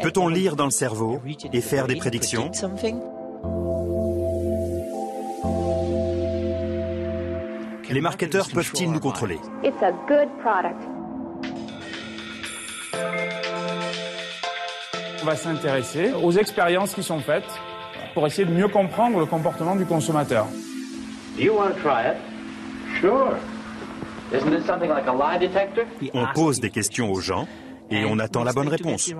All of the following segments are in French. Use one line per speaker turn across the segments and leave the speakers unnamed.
Peut-on lire dans le cerveau et faire des prédictions? Les marketeurs peuvent-ils nous contrôler?
On va s'intéresser aux expériences qui sont faites pour essayer de mieux comprendre le comportement du consommateur.
On pose des questions aux gens et on attend la bonne réponse.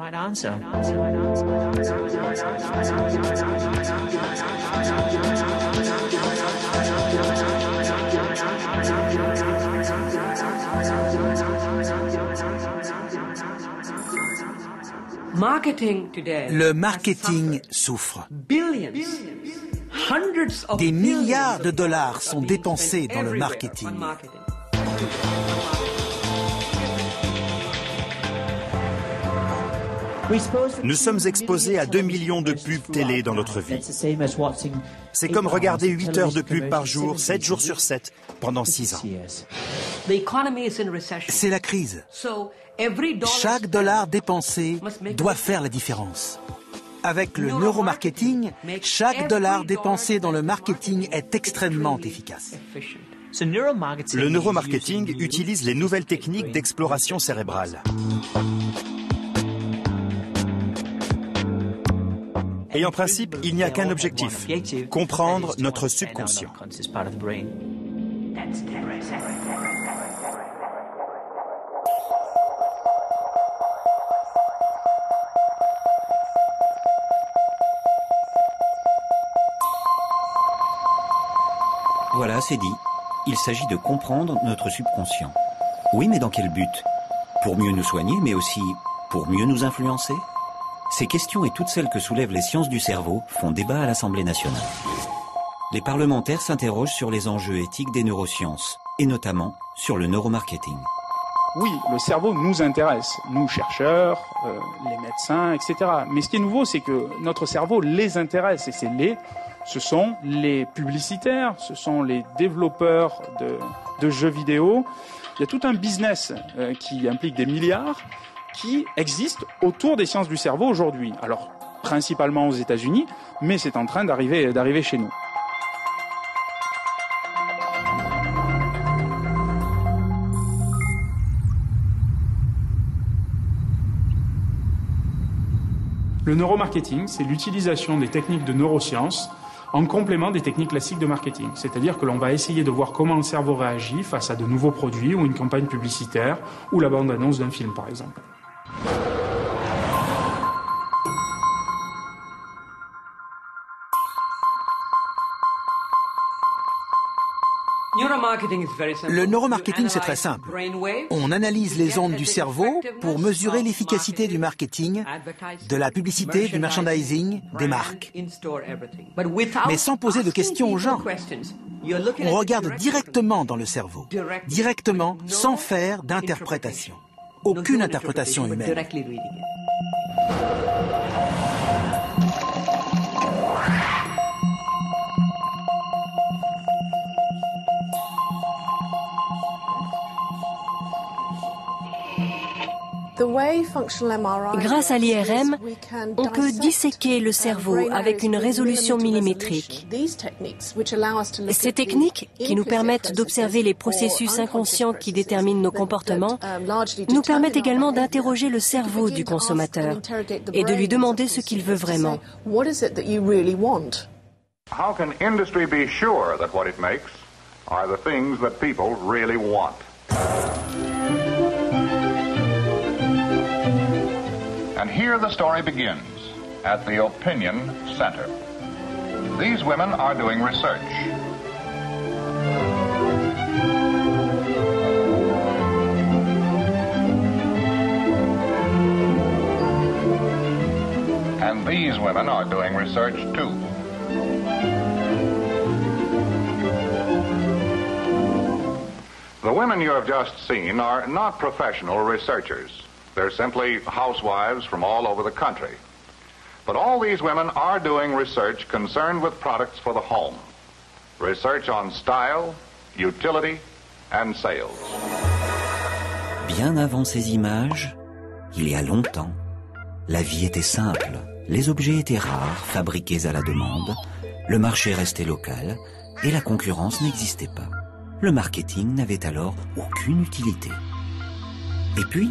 Le marketing souffre. Des milliards de dollars sont dépensés dans le marketing.
Nous sommes exposés à 2 millions de pubs télé dans notre vie. C'est comme regarder 8 heures de pub par jour, 7 jours sur 7, pendant 6 ans.
C'est la crise. Chaque dollar dépensé doit faire la différence. Avec le neuromarketing, chaque dollar dépensé dans le marketing est extrêmement efficace.
Le neuromarketing utilise les nouvelles techniques d'exploration cérébrale. Et en principe, il n'y a qu'un objectif, comprendre notre subconscient.
Voilà, c'est dit. Il s'agit de comprendre notre subconscient. Oui, mais dans quel but? Pour mieux nous soigner, mais aussi pour mieux nous influencer? Ces questions et toutes celles que soulèvent les sciences du cerveau font débat à l'Assemblée nationale. Les parlementaires s'interrogent sur les enjeux éthiques des neurosciences, et notamment sur le neuromarketing.
Oui, le cerveau nous intéresse, nous chercheurs, les médecins, etc. Mais ce qui est nouveau, c'est que notre cerveau les intéresse, et ce sont les publicitaires, ce sont les développeurs de jeux vidéo. Il y a tout un business qui implique des milliards qui existe autour des sciences du cerveau aujourd'hui. Alors, principalement aux États-Unis, mais c'est en train d'arriver chez nous. Le neuromarketing, c'est l'utilisation des techniques de neurosciences en complément des techniques classiques de marketing. C'est-à-dire que l'on va essayer de voir comment le cerveau réagit face à de nouveaux produits ou une campagne publicitaire ou la bande-annonce d'un film, par exemple.
Le neuromarketing, c'est très simple. On analyse les ondes du cerveau pour mesurer l'efficacité du marketing, de la publicité, du merchandising, des marques. Mais sans poser de questions aux gens. On regarde directement dans le cerveau, directement, sans faire d'interprétation. Aucune interprétation humaine.
Grâce à l'IRM, on peut disséquer le cerveau avec une résolution millimétrique. Ces techniques, qui nous permettent d'observer les processus inconscients qui déterminent nos comportements, nous permettent également d'interroger le cerveau du consommateur et de lui demander ce qu'il veut vraiment.
How can industry be sure that what it makes are the things that people really want? And here the story begins, at the Opinion Center. These women are doing research. And these women are doing research too. The women you have just seen are not professional researchers. They're simply housewives from all over the country. But all these women are doing research concerned with products for the home. Research on style, utility, and sales.
Bien avant ces images, il y a longtemps, La vie était simple, les objets étaient rares, fabriqués à la demande, le marché restait local et la concurrence n'existait pas. Le marketing n'avait alors aucune utilité. Et puis,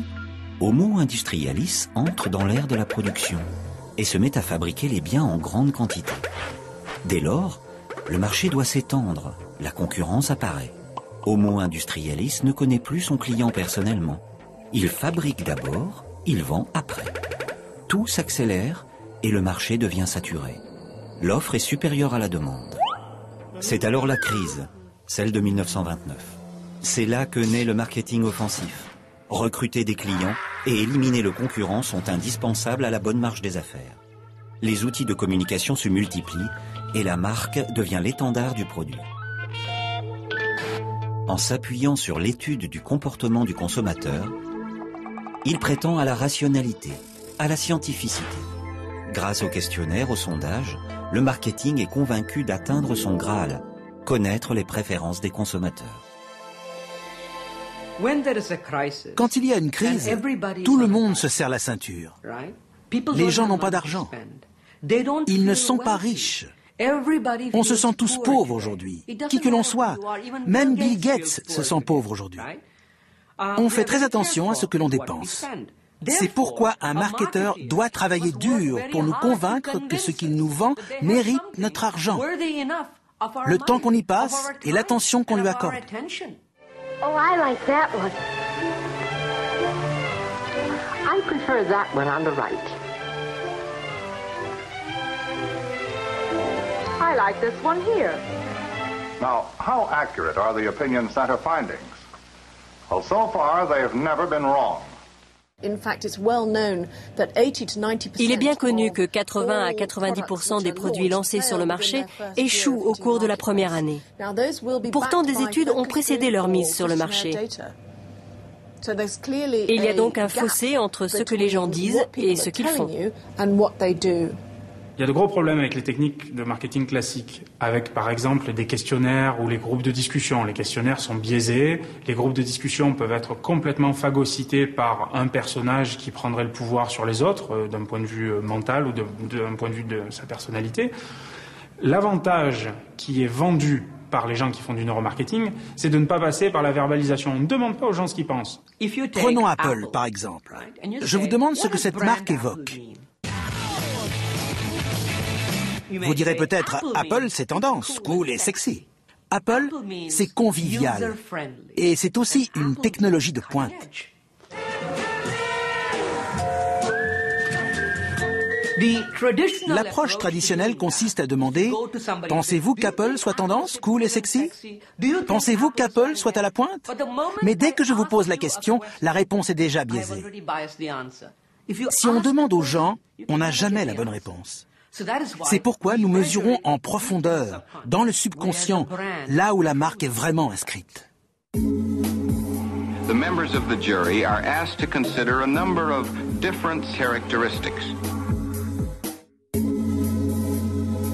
Homo industrialis entre dans l'ère de la production et se met à fabriquer les biens en grande quantité. Dès lors, le marché doit s'étendre, la concurrence apparaît. Homo industrialis ne connaît plus son client personnellement. Il fabrique d'abord, il vend après. Tout s'accélère et le marché devient saturé. L'offre est supérieure à la demande. C'est alors la crise, celle de 1929. C'est là que naît le marketing offensif. Recruter des clients et éliminer le concurrent sont indispensables à la bonne marche des affaires. Les outils de communication se multiplient et la marque devient l'étendard du produit. En s'appuyant sur l'étude du comportement du consommateur, il prétend à la rationalité, à la scientificité. Grâce aux questionnaires, aux sondages, le marketing est convaincu d'atteindre son Graal, connaître les préférences des consommateurs.
Quand il y a une crise, tout le monde se serre la ceinture. Les gens n'ont pas d'argent. Ils ne sont pas riches. On se sent tous pauvres aujourd'hui, qui que l'on soit. Même Bill Gates se sent pauvre aujourd'hui. On fait très attention à ce que l'on dépense. C'est pourquoi un marketeur doit travailler dur pour nous convaincre que ce qu'il nous vend mérite notre argent, le temps qu'on y passe et l'attention qu'on lui accorde.
Oh, I like that one. I prefer that one on the right. I like this one here.
Now, how accurate are the Opinion Center findings? Well, so far, they have never been wrong.
Il est bien connu que 80 à 90% des produits lancés sur le marché échouent au cours de la première année. Pourtant, des études ont précédé leur mise sur le marché. Il y a donc un fossé entre ce que les gens disent et ce qu'ils font.
Il y a de gros problèmes avec les techniques de marketing classiques, avec par exemple des questionnaires ou les groupes de discussion. Les questionnaires sont biaisés, les groupes de discussion peuvent être complètement phagocytés par un personnage qui prendrait le pouvoir sur les autres, d'un point de vue mental ou d'un point de vue de sa personnalité. L'avantage qui est vendu par les gens qui font du neuromarketing, c'est de ne pas passer par la verbalisation. On ne demande pas aux gens ce qu'ils pensent.
Prenons Apple, par exemple. Je vous demande ce que cette marque évoque. Vous direz peut-être, Apple, c'est tendance, cool et sexy. Apple, c'est convivial. Et c'est aussi une technologie de pointe. L'approche traditionnelle consiste à demander « Pensez-vous qu'Apple soit tendance, cool et sexy ? Pensez-vous qu'Apple soit à la pointe ?» Mais dès que je vous pose la question, la réponse est déjà biaisée. Si on demande aux gens, on n'a jamais la bonne réponse. C'est pourquoi nous mesurons en profondeur, dans le subconscient, là où la marque est vraiment inscrite.
The members of the jury are asked to consider a number of different characteristics.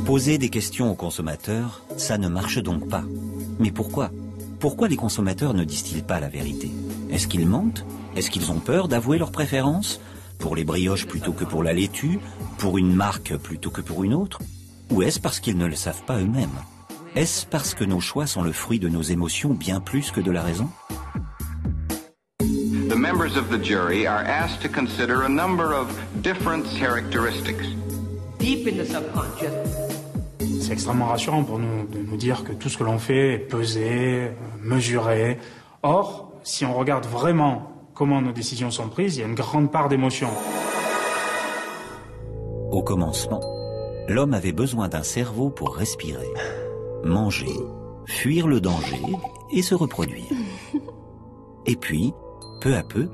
Poser des questions aux consommateurs, ça ne marche donc pas. Mais pourquoi ? Pourquoi les consommateurs ne disent-ils pas la vérité ? Est-ce qu'ils mentent ? Est-ce qu'ils ont peur d'avouer leurs préférences ? Pour les brioches plutôt que pour la laitue, pour une marque plutôt que pour une autre? Ou est-ce parce qu'ils ne le savent pas eux-mêmes? Est-ce parce que nos choix sont le fruit de nos émotions bien plus que de la raison?
The members of the jury are asked to consider a number of different characteristics.
Deep in the subconscious. C'est extrêmement rassurant pour nous de nous dire que tout ce que l'on fait est pesé, mesuré. Or, si on regarde vraiment comment nos décisions sont prises, il y a une grande part d'émotion.
Au commencement, l'homme avait besoin d'un cerveau pour respirer, manger, fuir le danger et se reproduire. Et puis, peu à peu,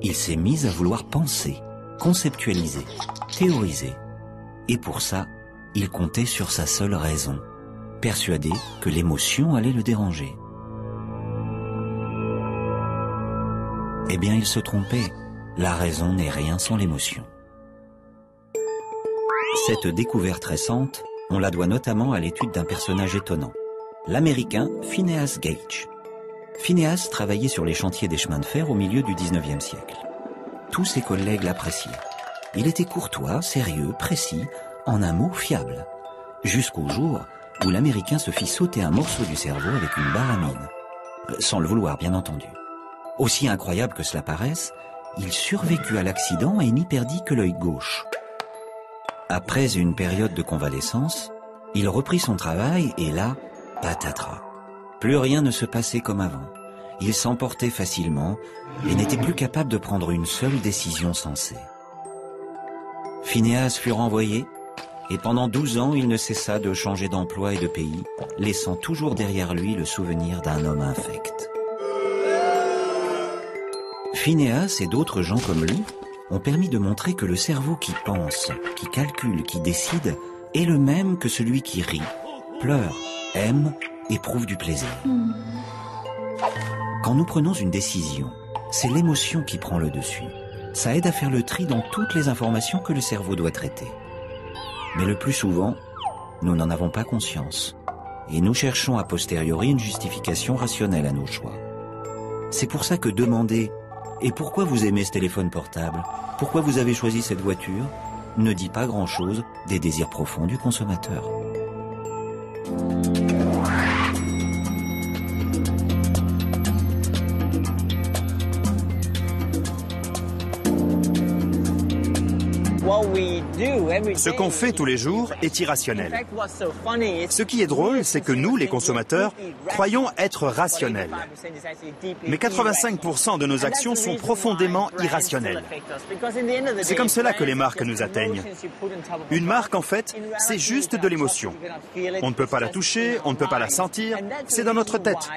il s'est mis à vouloir penser, conceptualiser, théoriser. Et pour ça, il comptait sur sa seule raison, persuadé que l'émotion allait le déranger. Eh bien, il se trompait. La raison n'est rien sans l'émotion. Cette découverte récente, on la doit notamment à l'étude d'un personnage étonnant, l'Américain Phineas Gage. Phineas travaillait sur les chantiers des chemins de fer au milieu du 19e siècle. Tous ses collègues l'appréciaient. Il était courtois, sérieux, précis, en un mot fiable. Jusqu'au jour où l'Américain se fit sauter un morceau du cerveau avec une baramine. Sans le vouloir, bien entendu. Aussi incroyable que cela paraisse, il survécut à l'accident et n'y perdit que l'œil gauche. Après une période de convalescence, il reprit son travail et là, patatras. Plus rien ne se passait comme avant. Il s'emportait facilement et n'était plus capable de prendre une seule décision sensée. Phineas fut renvoyé et pendant 12 ans, il ne cessa de changer d'emploi et de pays, laissant toujours derrière lui le souvenir d'un homme infect. Phineas et d'autres gens comme lui ont permis de montrer que le cerveau qui pense, qui calcule, qui décide est le même que celui qui rit, pleure, aime, éprouve du plaisir. Quand nous prenons une décision, c'est l'émotion qui prend le dessus. Ça aide à faire le tri dans toutes les informations que le cerveau doit traiter. Mais le plus souvent, nous n'en avons pas conscience. Et nous cherchons a posteriori une justification rationnelle à nos choix. C'est pour ça que demander « Et pourquoi vous aimez ce téléphone portable? Pourquoi vous avez choisi cette voiture ?» ne dit pas grand-chose des désirs profonds du consommateur.
Ce qu'on fait tous les jours est irrationnel. Ce qui est drôle, c'est que nous, les consommateurs, croyons être rationnels. Mais 85% de nos actions sont profondément irrationnelles. C'est comme cela que les marques nous atteignent. Une marque, en fait, c'est juste de l'émotion. On ne peut pas la toucher, on ne peut pas la sentir, c'est dans notre tête.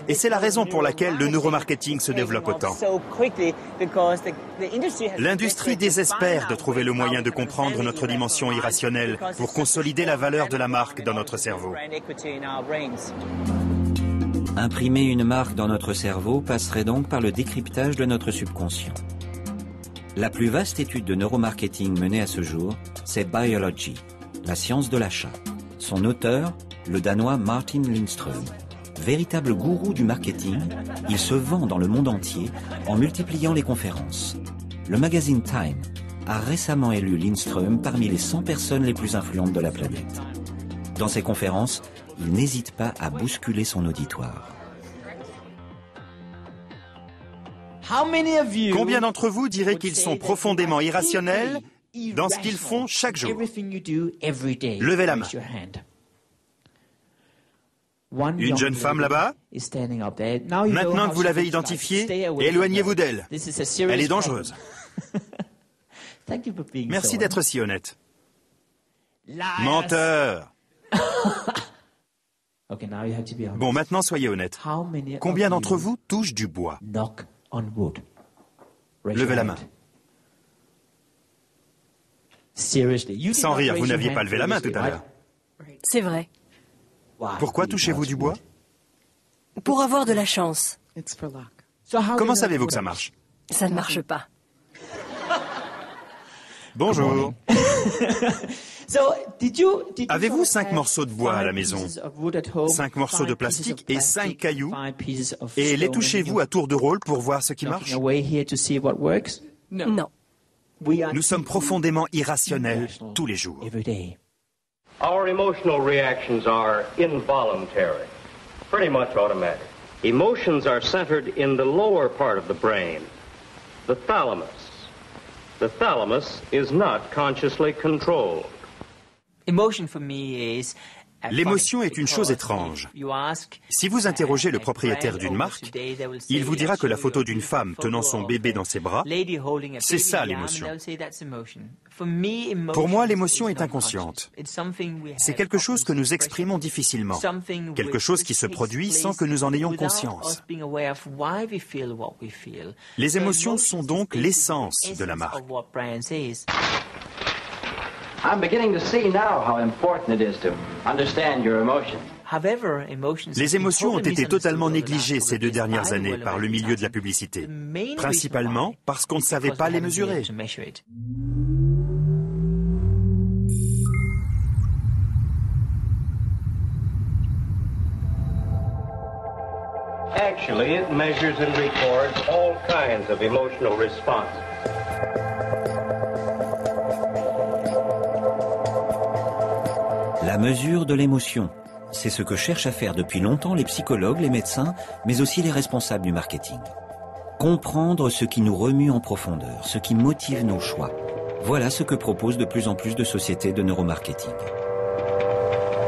Et c'est la raison pour laquelle le neuromarketing se développe autant. L'industrie désespère de trouver le moyen de comprendre notre dimension irrationnelle pour consolider la valeur de la marque dans notre cerveau.
Imprimer une marque dans notre cerveau passerait donc par le décryptage de notre subconscient. La plus vaste étude de neuromarketing menée à ce jour, c'est Biology, la science de l'achat. Son auteur, le Danois Martin Lindström. Véritable gourou du marketing, il se vend dans le monde entier en multipliant les conférences. Le magazine Time a récemment élu Lindström parmi les 100 personnes les plus influentes de la planète. Dans ses conférences, il n'hésite pas à bousculer son auditoire.
Combien d'entre vous diraient qu'ils sont profondément irrationnels dans ce qu'ils font chaque jour? Levez la main. Une jeune femme là-bas? Maintenant que vous l'avez identifiée, éloignez-vous d'elle. Elle est dangereuse. Merci d'être si honnête. Menteur. Bon, maintenant soyez honnête. Combien d'entre vous touchent du bois? Levez la main. Sans rire, vous n'aviez pas levé la main tout à l'heure.
C'est vrai.
Pourquoi touchez-vous du bois?
Pour avoir de la chance.
Comment savez-vous que ça marche?
Ça ne marche pas.
Bonjour. Avez-vous 5 morceaux de bois à la maison? 5 morceaux de plastique et 5 cailloux? Et les touchez-vous à tour de rôle pour voir ce qui marche?
Non.
Nous sommes profondément irrationnels tous les jours.
Our emotional reactions are involuntary, pretty much automatic. Emotions are centered in the lower part of the brain, the thalamus. The thalamus is not consciously controlled.
L'émotion est une chose étrange. Si vous interrogez le propriétaire d'une marque, il vous dira que la photo d'une femme tenant son bébé dans ses bras, c'est ça l'émotion. Pour moi, l'émotion est inconsciente. C'est quelque chose que nous exprimons difficilement, quelque chose qui se produit sans que nous en ayons conscience. Les émotions sont donc l'essence de la marque.
I'm beginning to see now how important it is to understand your emotions.
Les émotions ont été totalement négligées ces 2 dernières années par le milieu de la publicité, principalement parce qu'on ne savait pas les mesurer.
Actually, it measures and records all kinds of emotional responses.
La mesure de l'émotion, c'est ce que cherchent à faire depuis longtemps les psychologues, les médecins, mais aussi les responsables du marketing. Comprendre ce qui nous remue en profondeur, ce qui motive nos choix. Voilà ce que proposent de plus en plus de sociétés de neuromarketing.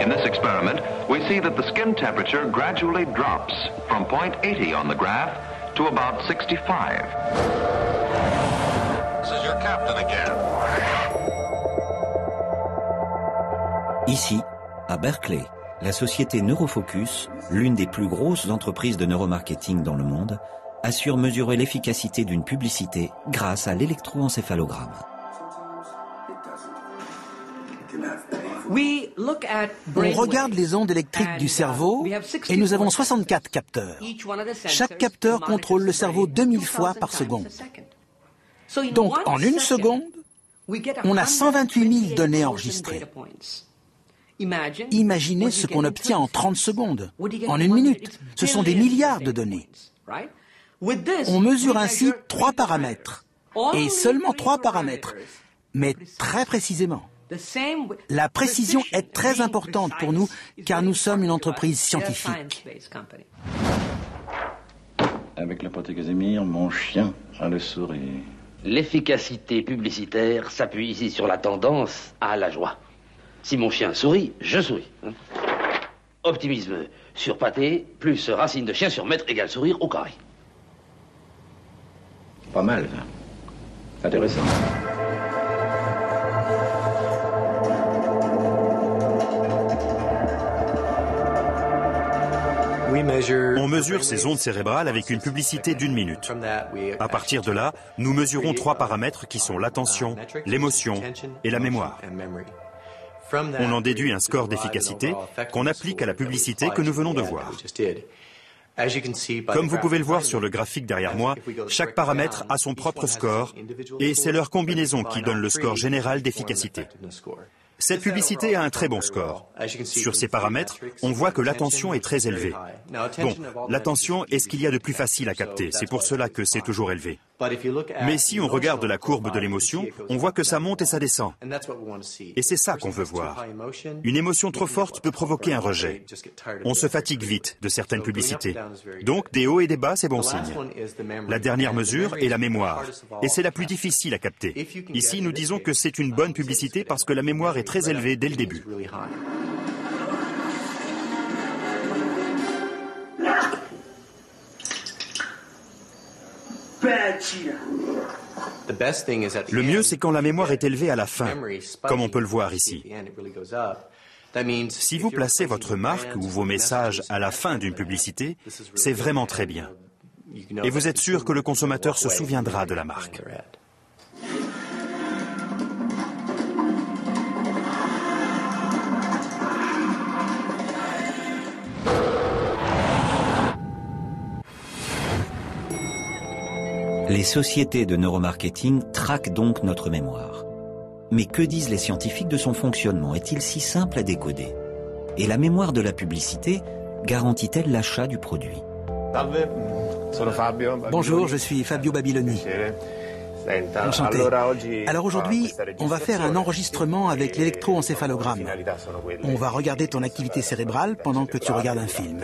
In this experiment, we see that the skin temperature gradually drops from point 80 on the graph to about 65. This is your captain again.
Ici, à Berkeley, la société Neurofocus, l'une des plus grosses entreprises de neuromarketing dans le monde, assure mesurer l'efficacité d'une publicité grâce à l'électroencéphalogramme.
On regarde les ondes électriques du cerveau et nous avons 64 capteurs. Chaque capteur contrôle le cerveau 2000 fois par seconde. Donc, en une seconde, on a 128 000 données enregistrées. Imaginez ce qu'on obtient en 30 secondes, en une minute. Ce sont des milliards de données. On mesure ainsi 3 paramètres, et seulement 3 paramètres, mais très précisément. La précision est très importante pour nous, car nous sommes une entreprise scientifique.
Avec l'apothèque Casimir, mon chien a le sourire.
L'efficacité publicitaire s'appuie ici sur la tendance à la joie. Si mon chien sourit, je souris. Optimisme sur pâté, plus racine de chien sur mètre égale sourire au carré.
Pas mal, intéressant.
On mesure ces ondes cérébrales avec une publicité d'1 minute. À partir de là, nous mesurons 3 paramètres qui sont l'attention, l'émotion et la mémoire. On en déduit un score d'efficacité qu'on applique à la publicité que nous venons de voir. Comme vous pouvez le voir sur le graphique derrière moi, chaque paramètre a son propre score et c'est leur combinaison qui donne le score général d'efficacité. Cette publicité a un très bon score. Sur ces paramètres, on voit que l'attention est très élevée. Bon, l'attention est ce qu'il y a de plus facile à capter, c'est pour cela que c'est toujours élevé. Mais si on regarde la courbe de l'émotion, on voit que ça monte et ça descend. Et c'est ça qu'on veut voir. Une émotion trop forte peut provoquer un rejet. On se fatigue vite de certaines publicités. Donc, des hauts et des bas, c'est bon signe. La dernière mesure est la mémoire. Et c'est la plus difficile à capter. Ici, nous disons que c'est une bonne publicité parce que la mémoire est très élevée dès le début. Le mieux, c'est quand la mémoire est élevée à la fin, comme on peut le voir ici. Si vous placez votre marque ou vos messages à la fin d'une publicité, c'est vraiment très bien. Et vous êtes sûr que le consommateur se souviendra de la marque.
Les sociétés de neuromarketing traquent donc notre mémoire. Mais que disent les scientifiques de son fonctionnement? Est-il si simple à décoder? Et la mémoire de la publicité garantit-elle l'achat du produit?
Bonjour, je suis Fabio Babiloni. Enchanté. Alors aujourd'hui, on va faire un enregistrement avec l'électroencéphalogramme. On va regarder ton activité cérébrale pendant que tu regardes un film.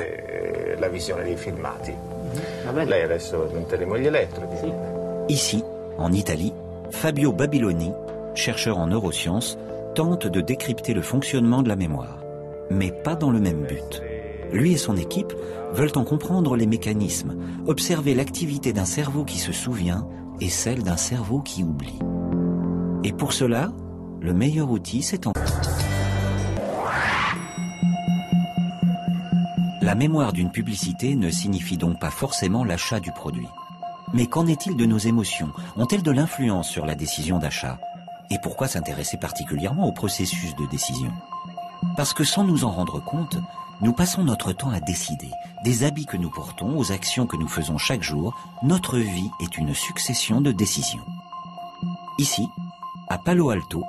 Ici, en Italie, Fabio Babiloni, chercheur en neurosciences, tente de décrypter le fonctionnement de la mémoire. Mais pas dans le même but. Lui et son équipe veulent en comprendre les mécanismes, observer l'activité d'un cerveau qui se souvient et celle d'un cerveau qui oublie. Et pour cela, le meilleur outil, c'est La mémoire d'une publicité ne signifie donc pas forcément l'achat du produit. Mais qu'en est-il de nos émotions? Ont-elles de l'influence sur la décision d'achat? Et pourquoi s'intéresser particulièrement au processus de décision? Parce que sans nous en rendre compte, nous passons notre temps à décider. Des habits que nous portons aux actions que nous faisons chaque jour, notre vie est une succession de décisions. Ici, à Palo Alto,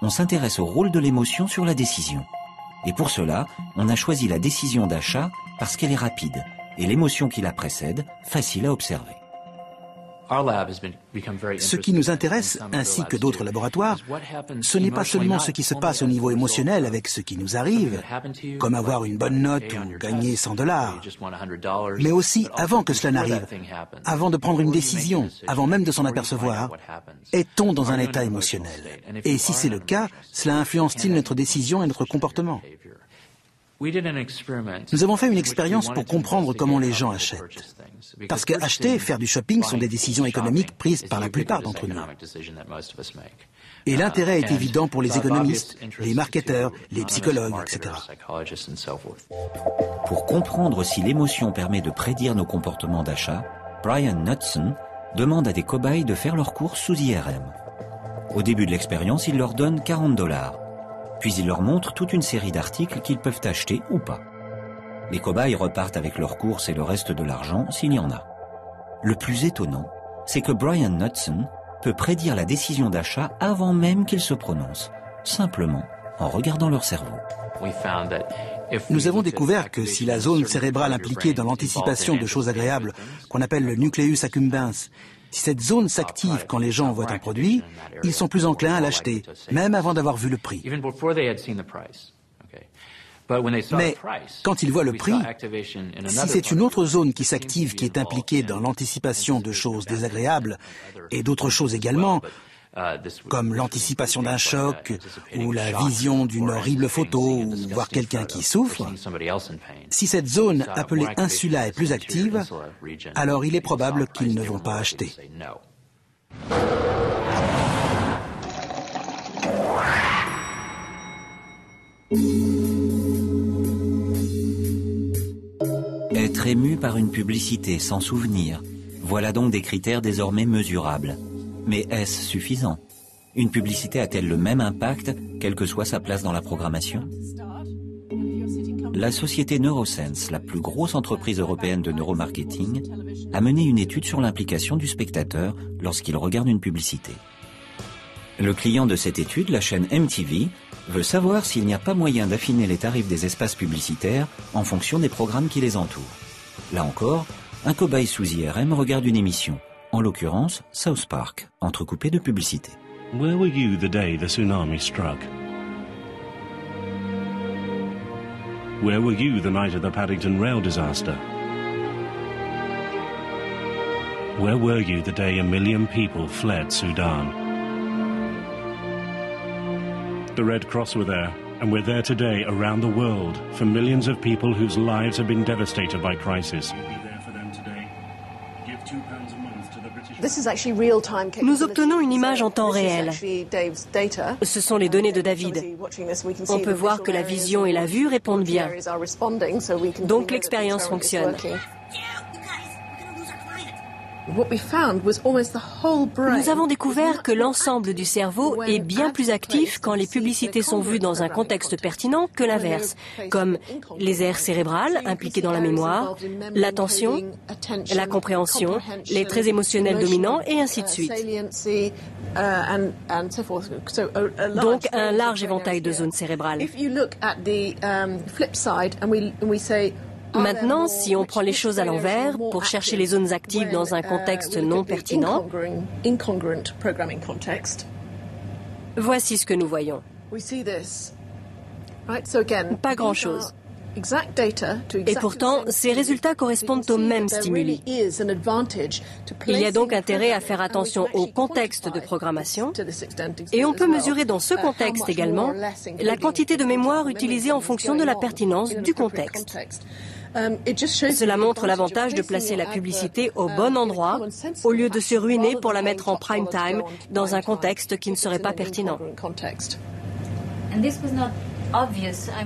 on s'intéresse au rôle de l'émotion sur la décision. Et pour cela, on a choisi la décision d'achat parce qu'elle est rapide et l'émotion qui la précède, facile à observer.
Ce qui nous intéresse, ainsi que d'autres laboratoires, ce n'est pas seulement ce qui se passe au niveau émotionnel avec ce qui nous arrive, comme avoir une bonne note ou gagner $100, mais aussi avant que cela n'arrive, avant de prendre une décision, avant même de s'en apercevoir, est-on dans un état émotionnel? Et si c'est le cas, cela influence-t-il notre décision et notre comportement? Nous avons fait une expérience pour comprendre comment les gens achètent. Parce que acheter, faire du shopping sont des décisions économiques prises par la plupart d'entre nous. Et l'intérêt est évident pour les économistes, les marketeurs, les psychologues, etc.
Pour comprendre si l'émotion permet de prédire nos comportements d'achat, Brian Knudson demande à des cobayes de faire leurs courses sous IRM. Au début de l'expérience, il leur donne $40. Puis il leur montre toute une série d'articles qu'ils peuvent acheter ou pas. Les cobayes repartent avec leurs courses et le reste de l'argent s'il y en a. Le plus étonnant, c'est que Brian Knudson peut prédire la décision d'achat avant même qu'ils se prononcent, simplement en regardant leur cerveau.
Nous avons découvert que si la zone cérébrale impliquée dans l'anticipation de choses agréables, qu'on appelle le nucleus accumbens, si cette zone s'active quand les gens voient un produit, ils sont plus enclins à l'acheter, même avant d'avoir vu le prix. Mais quand ils voient le prix, si c'est une autre zone qui s'active qui est impliquée dans l'anticipation de choses désagréables et d'autres choses également, comme l'anticipation d'un choc ou la vision d'une horrible photo ou voir quelqu'un qui souffre, si cette zone appelée insula est plus active, alors il est probable qu'ils ne vont pas acheter.
Être ému par une publicité sans souvenir, voilà donc des critères désormais mesurables. Mais est-ce suffisant? Une publicité a-t-elle le même impact, quelle que soit sa place dans la programmation? La société Neurosense, la plus grosse entreprise européenne de neuromarketing, a mené une étude sur l'implication du spectateur lorsqu'il regarde une publicité. Le client de cette étude, la chaîne MTV, veut savoir s'il n'y a pas moyen d'affiner les tarifs des espaces publicitaires en fonction des programmes qui les entourent. Là encore, un cobaye sous IRM regarde une émission, en l'occurrence South Park, entrecoupée de publicités.
Where were you the day the tsunami struck? Where were you the night of the Paddington rail disaster? Where were you the day 1 million people fled Sudan? The Red Cross were there, and we're there today around the world for millions of people whose lives have been devastated by crisis.
Nous obtenons une image en temps réel. Ce sont les données de David. On peut voir que la vision et la vue répondent bien. Donc l'expérience fonctionne. Nous avons découvert que l'ensemble du cerveau est bien plus actif quand les publicités sont vues dans un contexte pertinent que l'inverse, comme les aires cérébrales impliquées dans la mémoire, l'attention, la compréhension, les traits émotionnels dominants et ainsi de suite. Donc un large éventail de zones cérébrales. Maintenant, si on prend les choses à l'envers, pour chercher les zones actives dans un contexte non pertinent, voici ce que nous voyons. Pas grand-chose. Et pourtant, ces résultats correspondent aux mêmes stimuli. Il y a donc intérêt à faire attention au contexte de programmation et on peut mesurer dans ce contexte également la quantité de mémoire utilisée en fonction de la pertinence du contexte. Cela montre l'avantage de placer la publicité au bon endroit au lieu de se ruiner pour la mettre en prime time dans un contexte qui ne serait pas pertinent.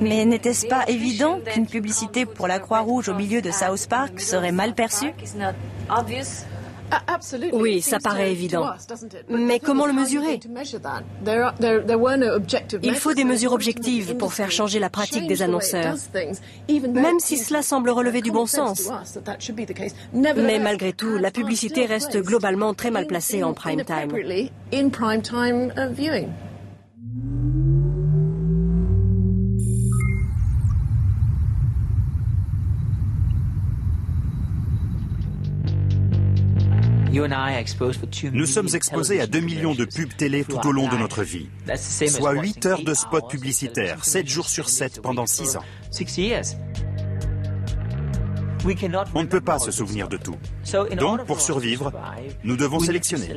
Mais n'était-ce pas évident qu'une publicité pour la Croix-Rouge au milieu de South Park serait mal perçue?
Oui, ça paraît évident. Mais comment le mesurer? Il faut des mesures objectives pour faire changer la pratique des annonceurs, même si cela semble relever du bon sens. Mais malgré tout, la publicité reste globalement très mal placée en prime time.
Nous sommes exposés à 2 millions de pubs télé tout au long de notre vie, soit 8 heures de spots publicitaires, 7 jours sur 7 pendant 6 ans. On ne peut pas se souvenir de tout. Donc, pour survivre, nous devons sélectionner.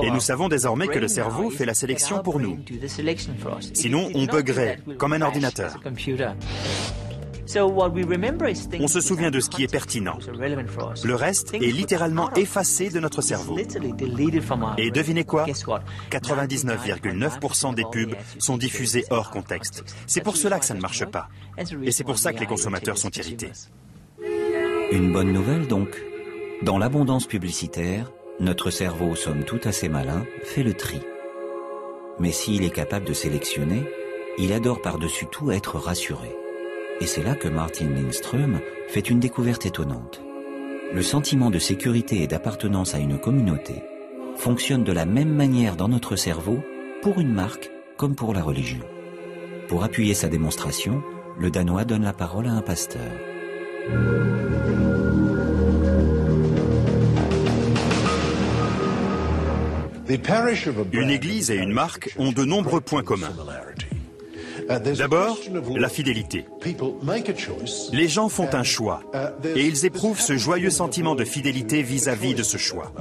Et nous savons désormais que le cerveau fait la sélection pour nous. Sinon, on buggerait, comme un ordinateur. On se souvient de ce qui est pertinent. Le reste est littéralement effacé de notre cerveau. Et devinez quoi? 99,9% des pubs sont diffusées hors contexte. C'est pour cela que ça ne marche pas. Et c'est pour ça que les consommateurs sont irrités.
Une bonne nouvelle donc. Dans l'abondance publicitaire, notre cerveau, somme toute assez malin, fait le tri. Mais s'il est capable de sélectionner, il adore par-dessus tout être rassuré. Et c'est là que Martin Lindström fait une découverte étonnante. Le sentiment de sécurité et d'appartenance à une communauté fonctionne de la même manière dans notre cerveau pour une marque comme pour la religion. Pour appuyer sa démonstration, le Danois donne la parole à un pasteur.
Une église et une marque ont de nombreux points communs. D'abord, la fidélité. Les gens font un choix et ils éprouvent ce joyeux sentiment de fidélité vis-à-vis de ce choix.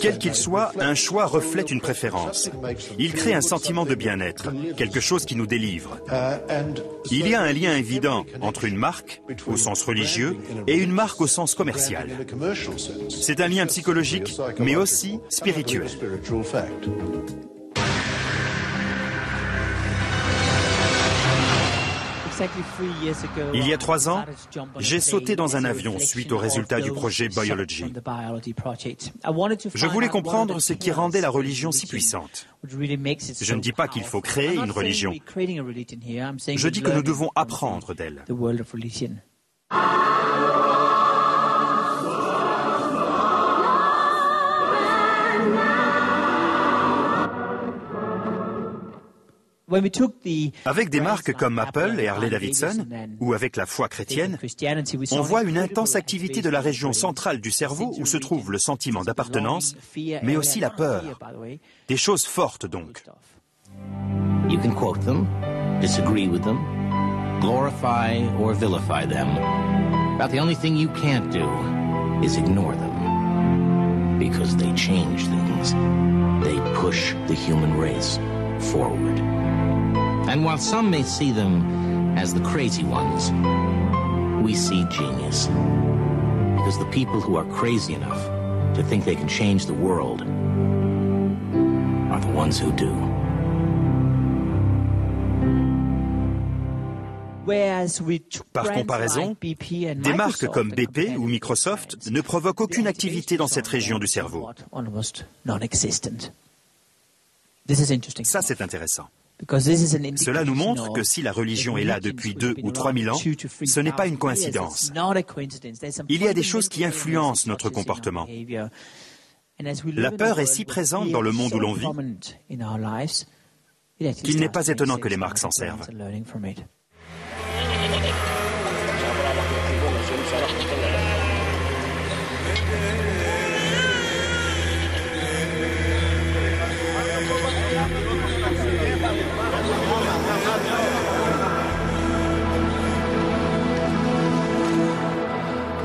Quel qu'il soit, un choix reflète une préférence. Il crée un sentiment de bien-être, quelque chose qui nous délivre. Il y a un lien évident entre une marque, au sens religieux, et une marque au sens commercial. C'est un lien psychologique, mais aussi spirituel. Il y a 3 ans, j'ai sauté dans un avion suite au résultat du projet Biology. Je voulais comprendre ce qui rendait la religion si puissante. Je ne dis pas qu'il faut créer une religion. Je dis que nous devons apprendre d'elle. Avec des marques comme Apple et Harley-Davidson, ou avec la foi chrétienne, on voit une intense activité de la région centrale du cerveau où se trouve le sentiment d'appartenance, mais aussi la peur. Des choses fortes donc.
You can quote them, disagree with them, glorify or vilify them. But the only thing you can't do is ignore them. Because they change things. They push the human race forward. And while some may see them as the crazy ones, we see genius. Because the people who are crazy enough to think they can change the world are the ones who do.
Par comparaison, des marques comme BP ou Microsoft ne provoquent aucune activité dans cette région du cerveau. Ça, c'est intéressant. Cela nous montre que si la religion est là depuis 2 ou 3 000 ans, ce n'est pas une coïncidence. Il y a des choses qui influencent notre comportement. La peur est si présente dans le monde où l'on vit qu'il n'est pas étonnant que les marques s'en servent.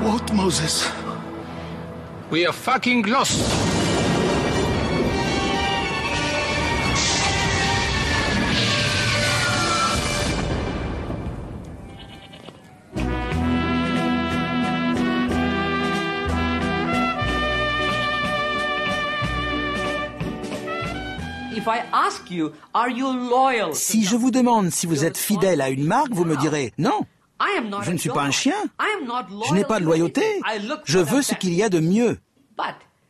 What, Moses? We are fucking lost.
Si je vous demande si vous êtes fidèle à une marque, vous me direz « Non, je ne suis pas un chien, je n'ai pas de loyauté, je veux ce qu'il y a de mieux. »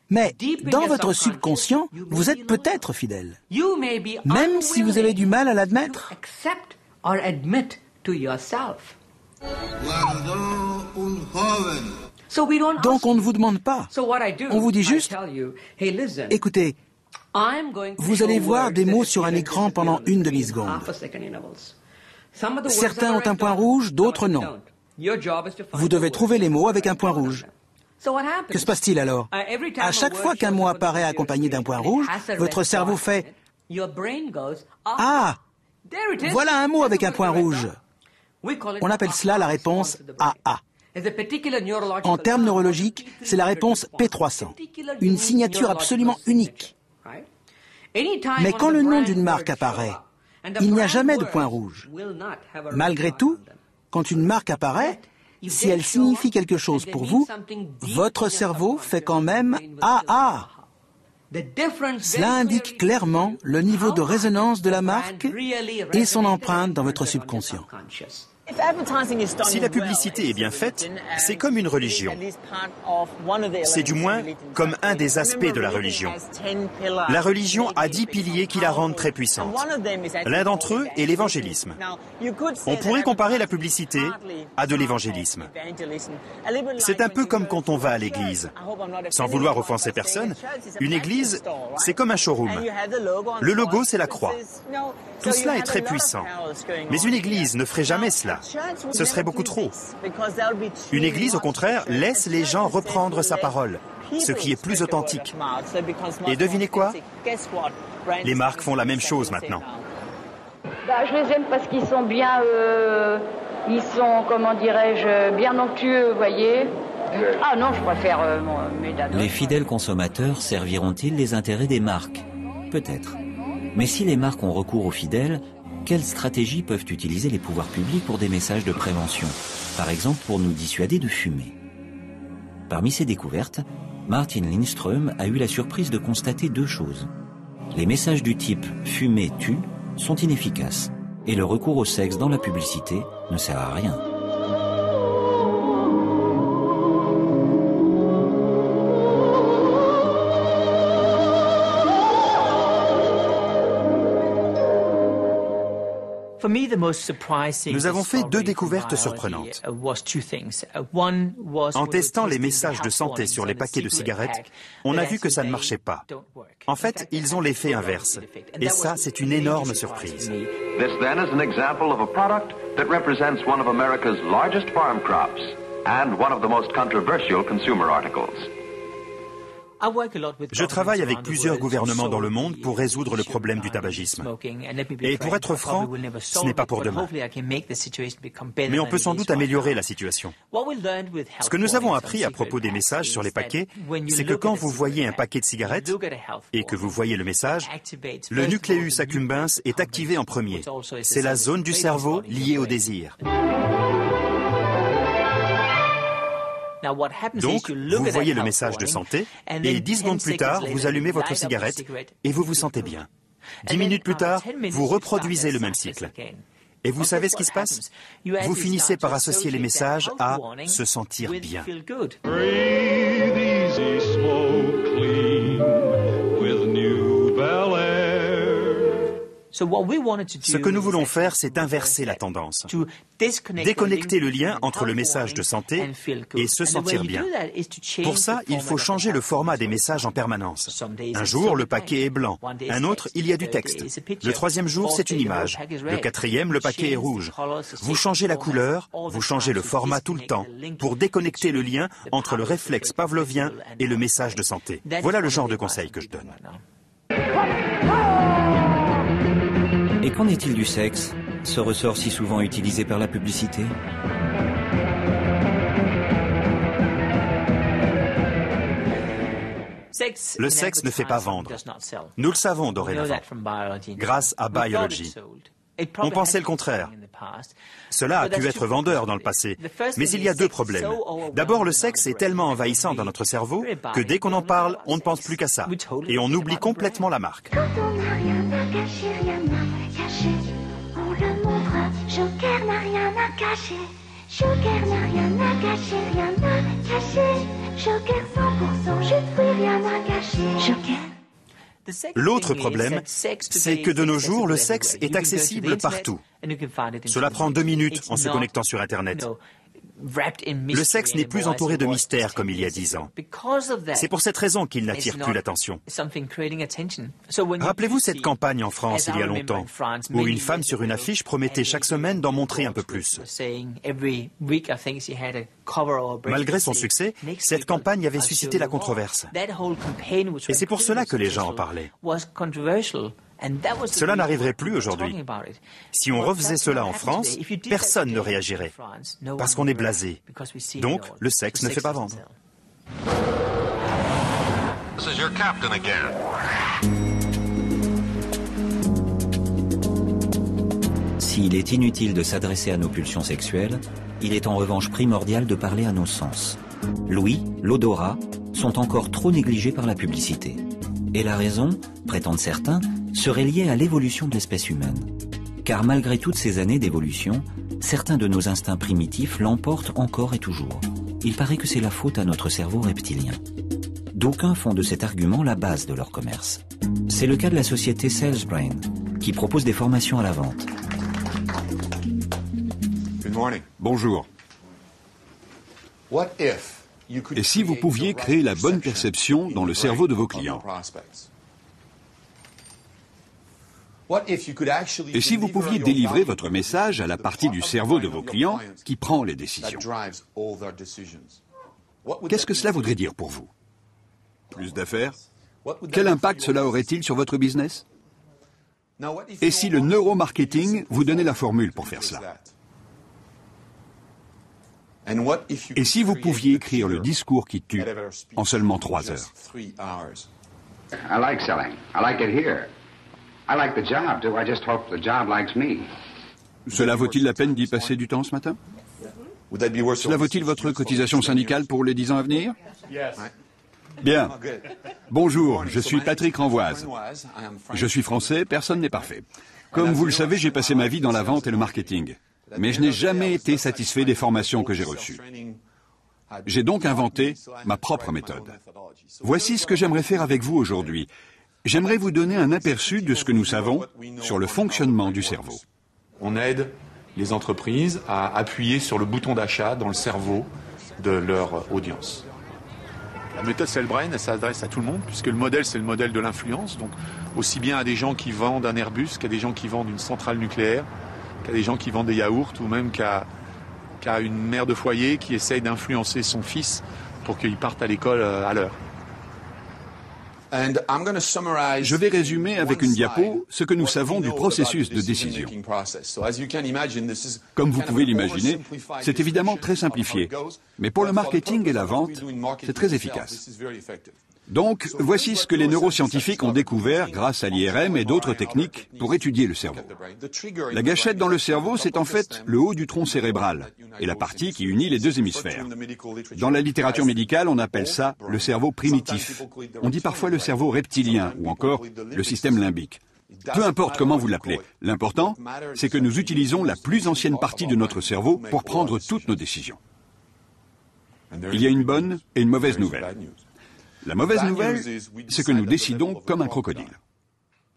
Mais dans votre subconscient, vous êtes peut-être fidèle, même si vous avez du mal à l'admettre. Donc on ne vous demande pas, on vous dit juste « Écoutez, vous allez voir des mots sur un écran pendant une demi-seconde. Certains ont un point rouge, d'autres non. Vous devez trouver les mots avec un point rouge. Que se passe-t-il alors? À chaque fois qu'un mot apparaît accompagné d'un point rouge, votre cerveau fait « Ah, voilà un mot avec un point rouge ». On appelle cela la réponse AA. En termes neurologiques, c'est la réponse P300, une signature absolument unique. Mais quand le nom d'une marque apparaît, il n'y a jamais de point rouge. Malgré tout, quand une marque apparaît, si elle signifie quelque chose pour vous, votre cerveau fait quand même « Ah, ah ». Cela indique clairement le niveau de résonance de la marque et son empreinte dans votre subconscient.
Si la publicité est bien faite, c'est comme une religion. C'est du moins comme un des aspects de la religion. La religion a 10 piliers qui la rendent très puissante. L'un d'entre eux est l'évangélisme. On pourrait comparer la publicité à de l'évangélisme. C'est un peu comme quand on va à l'église. Sans vouloir offenser personne, une église, c'est comme un showroom. Le logo, c'est la croix. Tout cela est très puissant. Mais une église ne ferait jamais cela. Ce serait beaucoup trop. Une église, au contraire, laisse les gens reprendre sa parole, ce qui est plus authentique. Et devinez quoi? Les marques font la même chose maintenant.
Je les aime parce qu'ils sont bien, ils sont, comment dirais-je, bien onctueux, vous voyez. Ah non, je préfère mes dados.
Les fidèles consommateurs serviront-ils les intérêts des marques? Peut-être. Mais si les marques ont recours aux fidèles, quelles stratégies peuvent utiliser les pouvoirs publics pour des messages de prévention? Par exemple, pour nous dissuader de fumer. Parmi ces découvertes, Martin Lindström a eu la surprise de constater deux choses. Les messages du type « fumer tue » sont inefficaces, et le recours au sexe dans la publicité ne sert à rien.
Nous avons fait deux découvertes surprenantes. En testant les messages de santé sur les paquets de cigarettes, on a vu que ça ne marchait pas. En fait, ils ont l'effet inverse. Et ça, c'est une énorme surprise.
This then is an example of a product that represents one of America's largest farm crops and one of the most controversial consumer articles.
Je travaille avec plusieurs gouvernements dans le monde pour résoudre le problème du tabagisme. Et pour être franc, ce n'est pas pour demain. Mais on peut sans doute améliorer la situation. Ce que nous avons appris à propos des messages sur les paquets, c'est que quand vous voyez un paquet de cigarettes et que vous voyez le message, le nucléus accumbens est activé en premier. C'est la zone du cerveau liée au désir. Donc, vous voyez le message de santé, et 10 secondes plus tard, vous allumez votre cigarette, et vous vous sentez bien. 10 minutes plus tard, vous reproduisez le même cycle. Et vous savez ce qui se passe? Vous finissez par associer les messages à se sentir bien. Ce que nous voulons faire, c'est inverser la tendance. Déconnecter le lien entre le message de santé et se sentir bien. Pour ça, il faut changer le format des messages en permanence. Un jour, le paquet est blanc. Un autre, il y a du texte. Le troisième jour, c'est une image. Le quatrième, le paquet est rouge. Vous changez la couleur, vous changez le format tout le temps pour déconnecter le lien entre le réflexe pavlovien et le message de santé. Voilà le genre de conseil que je donne.
Et qu'en est-il du sexe, ce ressort si souvent utilisé par la publicité?
Le sexe ne fait pas vendre. Nous le savons dorénavant, grâce à Biology. On pensait le contraire. Cela a pu être vendeur dans le passé, mais il y a deux problèmes. D'abord, le sexe est tellement envahissant dans notre cerveau que dès qu'on en parle, on ne pense plus qu'à ça. Et on oublie complètement la marque.
Quand on n'a rien à cacher, rien à cacher, on le montre. Joker n'a rien à cacher. Joker n'a rien à cacher, rien à cacher. Joker 100%, juste oui, rien à cacher. Joker.
L'autre problème, c'est que de nos jours, le sexe est accessible partout. Cela prend 2 minutes en se connectant sur Internet. Le sexe n'est plus entouré de mystère comme il y a 10 ans. C'est pour cette raison qu'il n'attire plus l'attention. Rappelez-vous cette campagne en France il y a longtemps, où une femme sur une affiche promettait chaque semaine d'en montrer un peu plus. Malgré son succès, cette campagne avait suscité la controverse. Et c'est pour cela que les gens en parlaient. Cela n'arriverait plus aujourd'hui. Si on refaisait cela en France, personne ne réagirait, parce qu'on est blasé. Donc, le sexe ne fait pas vendre.
This is your captain again.
S'il est inutile de s'adresser à nos pulsions sexuelles, il est en revanche primordial de parler à nos sens. L'ouïe, l'odorat sont encore trop négligés par la publicité. Et la raison, prétendent certains, serait liée à l'évolution de l'espèce humaine. Car malgré toutes ces années d'évolution, certains de nos instincts primitifs l'emportent encore et toujours. Il paraît que c'est la faute à notre cerveau reptilien. D'aucuns font de cet argument la base de leur commerce. C'est le cas de la société Salesbrain, qui propose des formations à la vente.
Bonjour. Et si vous pouviez créer la bonne perception dans le cerveau de vos clients? Et si vous pouviez délivrer votre message à la partie du cerveau de vos clients qui prend les décisions? Qu'est-ce que cela voudrait dire pour vous? Plus d'affaires? Quel impact cela aurait-il sur votre business? Et si le neuromarketing vous donnait la formule pour faire cela? Et si vous pouviez écrire le discours qui tue en seulement 3 heures?
I like selling. I like it here. I like the job, too. I just hope the job likes me.
Cela vaut-il la peine d'y passer du temps ce matin? Cela vaut-il votre cotisation syndicale pour les 10 ans à venir? Bien. Bonjour, je suis Patrick Renvoise. Je suis français, personne n'est parfait. Comme vous le savez, j'ai passé ma vie dans la vente et le marketing. Mais je n'ai jamais été satisfait des formations que j'ai reçues. J'ai donc inventé ma propre méthode. Voici ce que j'aimerais faire avec vous aujourd'hui. J'aimerais vous donner un aperçu de ce que nous savons sur le fonctionnement du cerveau.
On aide les entreprises à appuyer sur le bouton d'achat dans le cerveau de leur audience. La méthode Salesbrain, elle s'adresse à tout le monde, puisque le modèle, c'est le modèle de l'influence. Donc, aussi bien à des gens qui vendent un Airbus qu'à des gens qui vendent une centrale nucléaire, qu'à des gens qui vendent des yaourts, ou même qu'à une mère de foyer qui essaye d'influencer son fils pour qu'il parte à l'école à l'heure.
Je vais résumer avec une diapo ce que nous savons du processus de décision. Comme vous pouvez l'imaginer, c'est évidemment très simplifié, mais pour le marketing et la vente, c'est très efficace. Donc, voici ce que les neuroscientifiques ont découvert grâce à l'IRM et d'autres techniques pour étudier le cerveau. La gâchette dans le cerveau, c'est en fait le haut du tronc cérébral et la partie qui unit les 2 hémisphères. Dans la littérature médicale, on appelle ça le cerveau primitif. On dit parfois le cerveau reptilien ou encore le système limbique. Peu importe comment vous l'appelez, l'important, c'est que nous utilisons la plus ancienne partie de notre cerveau pour prendre toutes nos décisions. Il y a une bonne et une mauvaise nouvelle. La mauvaise nouvelle, c'est que nous décidons comme un crocodile.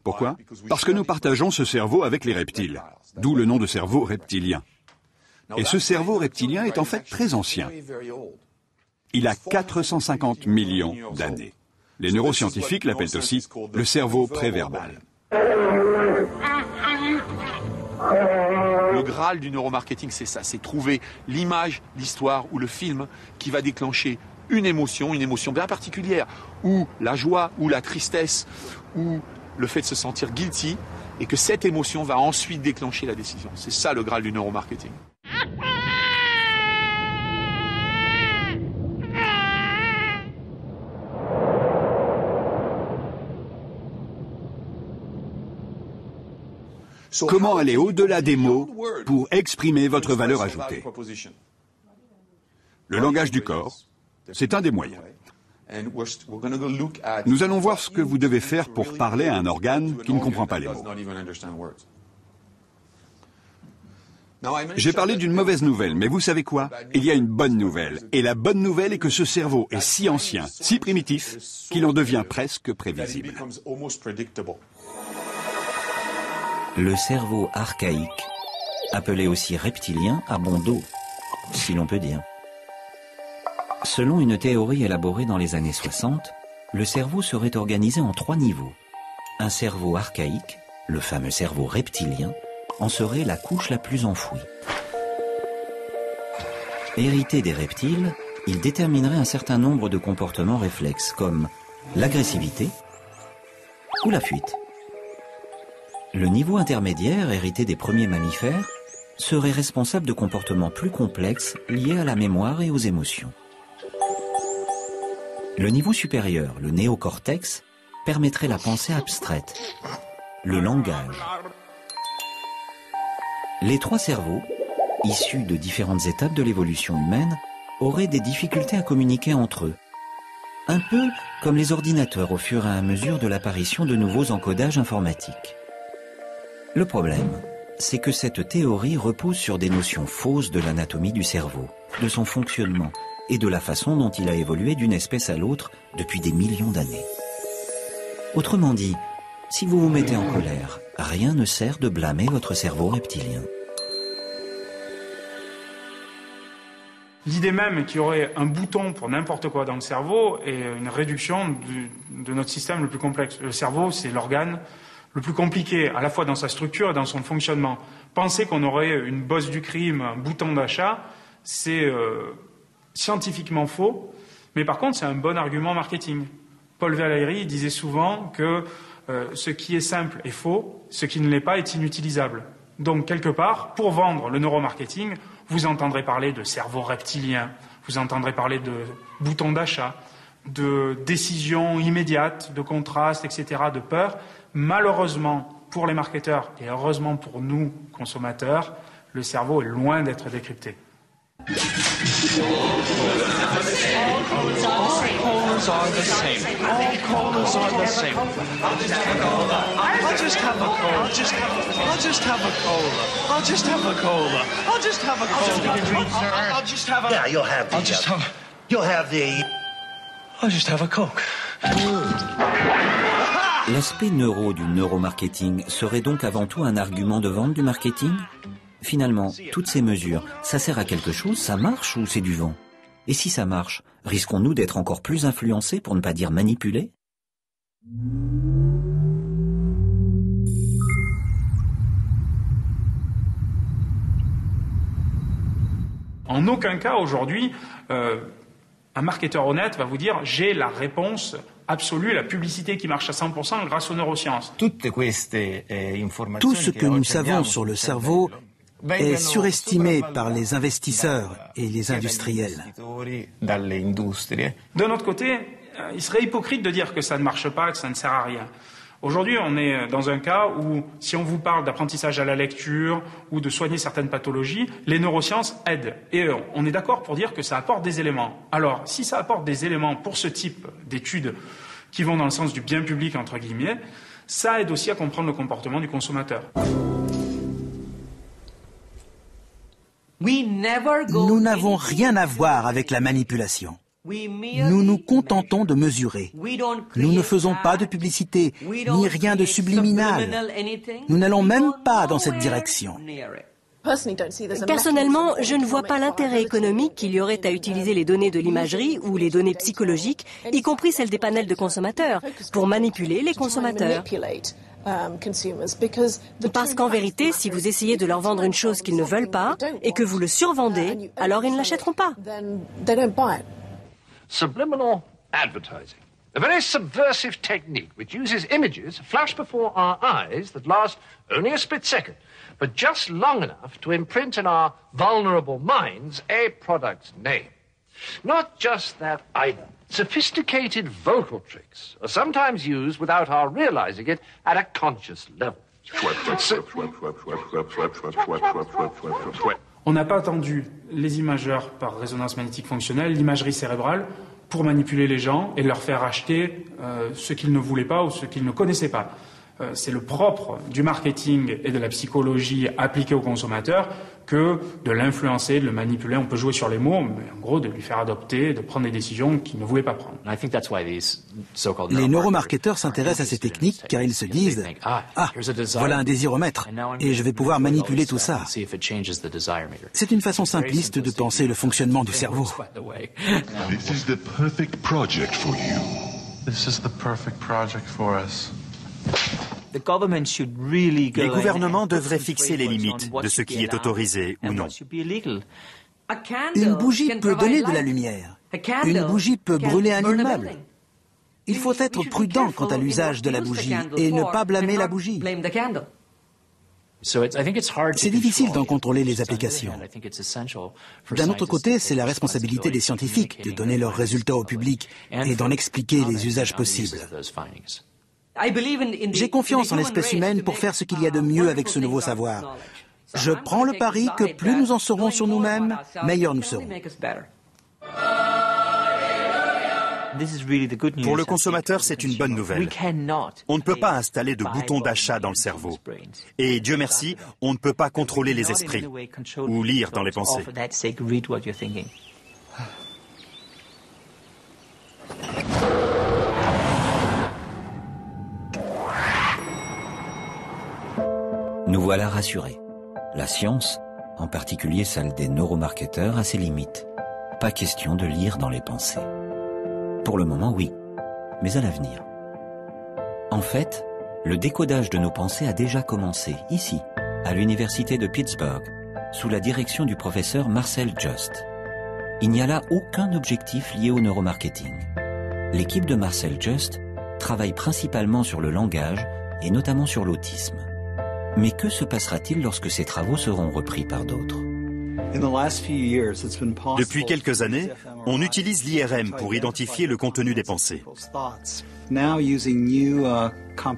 Pourquoi? Parce que nous partageons ce cerveau avec les reptiles, d'où le nom de cerveau reptilien. Et ce cerveau reptilien est en fait très ancien. Il a 450 millions d'années. Les neuroscientifiques l'appellent aussi le cerveau préverbal.
Le Graal du neuromarketing, c'est ça, c'est trouver l'image, l'histoire ou le film qui va déclencher une émotion bien particulière, ou la joie, ou la tristesse, ou le fait de se sentir guilty, et que cette émotion va ensuite déclencher la décision. C'est ça le Graal du neuromarketing.
Comment aller au-delà des mots pour exprimer votre valeur ajoutée? Le langage du corps, c'est un des moyens. Nous allons voir ce que vous devez faire pour parler à un organe qui ne comprend pas les mots. J'ai parlé d'une mauvaise nouvelle, mais vous savez quoi? Il y a une bonne nouvelle. Et la bonne nouvelle est que ce cerveau est si ancien, si primitif, qu'il en devient presque prévisible.
Le cerveau archaïque, appelé aussi reptilien, a bon dos. si l'on peut dire. Selon une théorie élaborée dans les années 60, le cerveau serait organisé en 3 niveaux. Un cerveau archaïque, le fameux cerveau reptilien, en serait la couche la plus enfouie. Hérité des reptiles, il déterminerait un certain nombre de comportements réflexes, comme l'agressivité ou la fuite. Le niveau intermédiaire, hérité des premiers mammifères, serait responsable de comportements plus complexes liés à la mémoire et aux émotions. Le niveau supérieur, le néocortex, permettrait la pensée abstraite, le langage. Les 3 cerveaux, issus de différentes étapes de l'évolution humaine, auraient des difficultés à communiquer entre eux. Un peu comme les ordinateurs au fur et à mesure de l'apparition de nouveaux encodages informatiques. Le problème, c'est que cette théorie repose sur des notions fausses de l'anatomie du cerveau, de son fonctionnement et de la façon dont il a évolué d'une espèce à l'autre depuis des millions d'années. Autrement dit, si vous vous mettez en colère, rien ne sert de blâmer votre cerveau reptilien.
L'idée même qu'il y aurait un bouton pour n'importe quoi dans le cerveau est une réduction de notre système le plus complexe. Le cerveau, c'est l'organe le plus compliqué, à la fois dans sa structure et dans son fonctionnement. Penser qu'on aurait une bosse du crime, un bouton d'achat, c'est scientifiquement faux, mais par contre, c'est un bon argument marketing. Paul Valéry disait souvent que ce qui est simple est faux, ce qui ne l'est pas est inutilisable. Donc, quelque part, pour vendre le neuromarketing, vous entendrez parler de cerveau reptilien, vous entendrez parler de boutons d'achat, de décisions immédiates, de contrastes, etc., de peur. Malheureusement, pour les marketeurs, et heureusement pour nous, consommateurs, le cerveau est loin d'être décrypté.
All colas are the same. All colas are the same. I'll just have a cola. I'll just have a cola. I'll just have a cola. I'll just have a cola. I'll just have a cola. I'll just have a.
Yeah, you'll have the. You'll have the.
I'll just have a Coke.
L'aspect neuro du neuromarketing serait donc avant tout un argument de vente du marketing ? Finalement, toutes ces mesures, ça sert à quelque chose, ça marche ou c'est du vent ? Et si ça marche, risquons-nous d'être encore plus influencés, pour ne pas dire manipulés ?
En aucun cas aujourd'hui, un marketeur honnête va vous dire « j'ai la réponse absolue, la publicité qui marche à 100% grâce aux neurosciences ».
Tout ce que nous savons sur le cerveau est surestimé par les investisseurs et les industriels.
D'un autre côté, il serait hypocrite de dire que ça ne marche pas, que ça ne sert à rien. Aujourd'hui, on est dans un cas où, si on vous parle d'apprentissage à la lecture ou de soigner certaines pathologies, les neurosciences aident. Et on est d'accord pour dire que ça apporte des éléments. Alors, si ça apporte des éléments pour ce type d'études qui vont dans le sens du bien public, entre guillemets, ça aide aussi à comprendre le comportement du consommateur.
Nous n'avons rien à voir avec la manipulation. Nous nous contentons de mesurer. Nous ne faisons pas de publicité, ni rien de subliminal. Nous n'allons même pas dans cette direction.
Personnellement, je ne vois pas l'intérêt économique qu'il y aurait à utiliser les données de l'imagerie ou les données psychologiques, y compris celles des panels de consommateurs, pour manipuler les consommateurs. Parce qu'en vérité, si vous essayez de leur vendre une chose qu'ils ne veulent pas et que vous le survendez, alors ils ne l'achèteront pas.
Subliminal advertising. A very subversive technique which uses images flash before our eyes that last only a split second, but just long enough to imprint in our vulnerable minds a product's name. Not just that either. Sophisticated vocal tricks are sometimes used without our realizing it at a conscious level.
On n'a pas attendu les imageurs par résonance magnétique fonctionnelle, l'imagerie cérébrale, pour manipuler les gens et leur faire acheter ce qu'ils ne voulaient pas ou ce qu'ils ne connaissaient pas. C'est le propre du marketing et de la psychologie appliquée aux consommateurs que de l'influencer, de le manipuler. On peut jouer sur les mots, mais en gros de lui faire adopter, de prendre des décisions qu'il ne voulait pas prendre.
Les neuromarketeurs s'intéressent à ces techniques car ils se disent « Ah, voilà un désiromètre et je vais pouvoir manipuler tout ça ». C'est une façon simpliste de penser le fonctionnement du cerveau.
This is the perfect project for you. This is the perfect project for us.
Les gouvernements devraient fixer les limites de ce qui est autorisé ou non.
Une bougie peut donner de la lumière. Une bougie peut brûler un immeuble. Il faut être prudent quant à l'usage de la bougie et ne pas blâmer la bougie. C'est difficile d'en contrôler les applications. D'un autre côté, c'est la responsabilité des scientifiques de donner leurs résultats au public et d'en expliquer les usages possibles. J'ai confiance en l'espèce humaine pour faire ce qu'il y a de mieux avec ce nouveau savoir. Je prends le pari que plus nous en saurons sur nous-mêmes, meilleurs nous serons.
Pour le consommateur, c'est une bonne nouvelle. On ne peut pas installer de boutons d'achat dans le cerveau. Et Dieu merci, on ne peut pas contrôler les esprits ou lire dans les pensées.
Nous voilà rassurés. La science, en particulier celle des neuromarketeurs, a ses limites. Pas question de lire dans les pensées. Pour le moment, oui, mais à l'avenir. En fait, le décodage de nos pensées a déjà commencé, ici, à l'université de Pittsburgh, sous la direction du professeur Marcel Just. Il n'y a là aucun objectif lié au neuromarketing. L'équipe de Marcel Just travaille principalement sur le langage et notamment sur l'autisme. Mais que se passera-t-il lorsque ces travaux seront repris par d'autres ?
Depuis quelques années, on utilise l'IRM pour identifier le contenu des pensées.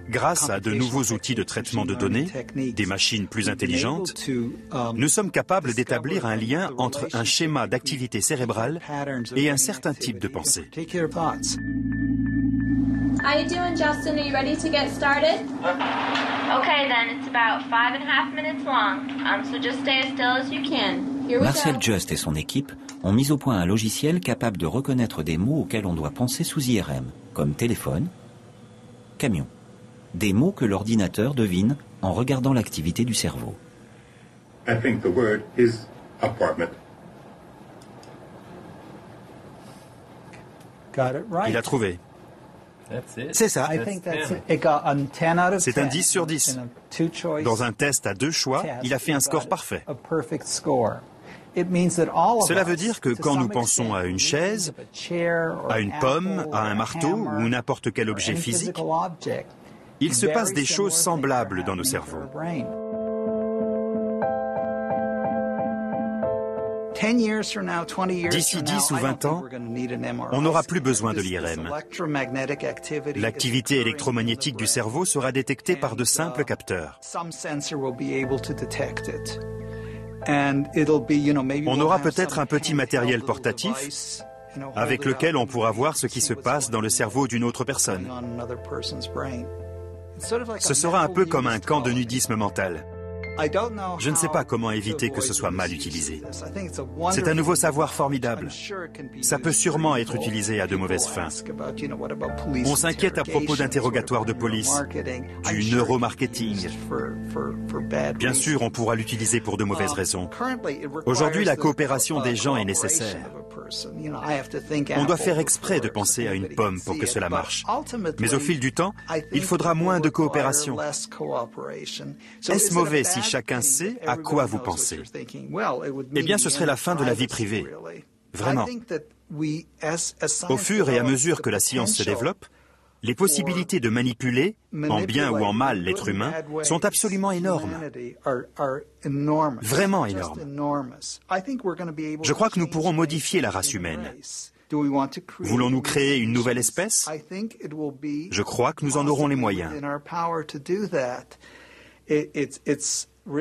Grâce à de nouveaux outils de traitement de données, des machines plus intelligentes, nous sommes capables d'établir un lien entre un schéma d'activité cérébrale et un certain type de pensée.
How you doing, Justin? Are you ready to get started? Okay, then. It's about 5.5 minutes long. So just stay as still as you can. Here we
Marcel
go.
Just et son équipe ont mis au point un logiciel capable de reconnaître des mots auxquels on doit penser sous IRM, comme téléphone, camion. Des mots que l'ordinateur devine en regardant l'activité du cerveau.
I think the word is apartment.
Il a trouvé.
C'est ça.
C'est un 10 sur 10. Dans un test à 2 choix, il a fait un score parfait. Cela veut dire que quand nous pensons à une chaise, à une pomme, à un marteau ou n'importe quel objet physique, il se passe des choses semblables dans nos cerveaux. D'ici 10 ou 20 ans, on n'aura plus besoin de l'IRM. L'activité électromagnétique du cerveau sera détectée par de simples capteurs. On aura peut-être un petit matériel portatif avec lequel on pourra voir ce qui se passe dans le cerveau d'une autre personne. Ce sera un peu comme un camp de nudisme mental. Je ne sais pas comment éviter que ce soit mal utilisé. C'est un nouveau savoir formidable. Ça peut sûrement être utilisé à de mauvaises fins. On s'inquiète à propos d'interrogatoires de police, du neuromarketing. Bien sûr, on pourra l'utiliser pour de mauvaises raisons. Aujourd'hui, la coopération des gens est nécessaire. On doit faire exprès de penser à une pomme pour que cela marche. Mais au fil du temps, il faudra moins de coopération. Est-ce mauvais si chacun sait à quoi vous pensez? Eh bien, ce serait la fin de la vie privée. Vraiment. Au fur et à mesure que la science se développe, les possibilités de manipuler, en bien ou en mal, l'être humain sont absolument énormes. Vraiment énormes. Je crois que nous pourrons modifier la race humaine. Voulons-nous créer une nouvelle espèce? Je crois que nous en aurons les moyens.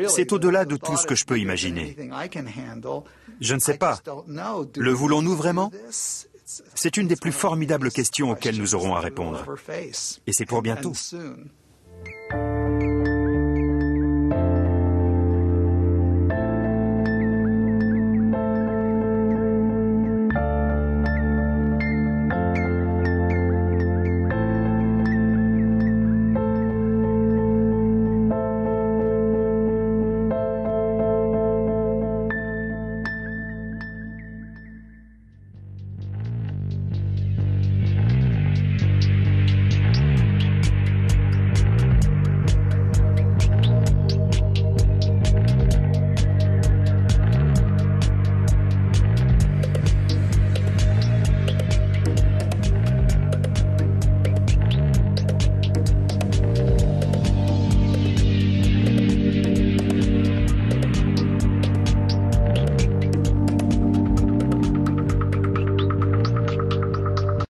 C'est au-delà de tout ce que je peux imaginer. Je ne sais pas. Le voulons-nous vraiment? C'est une des plus formidables questions auxquelles nous aurons à répondre. Et c'est pour bientôt.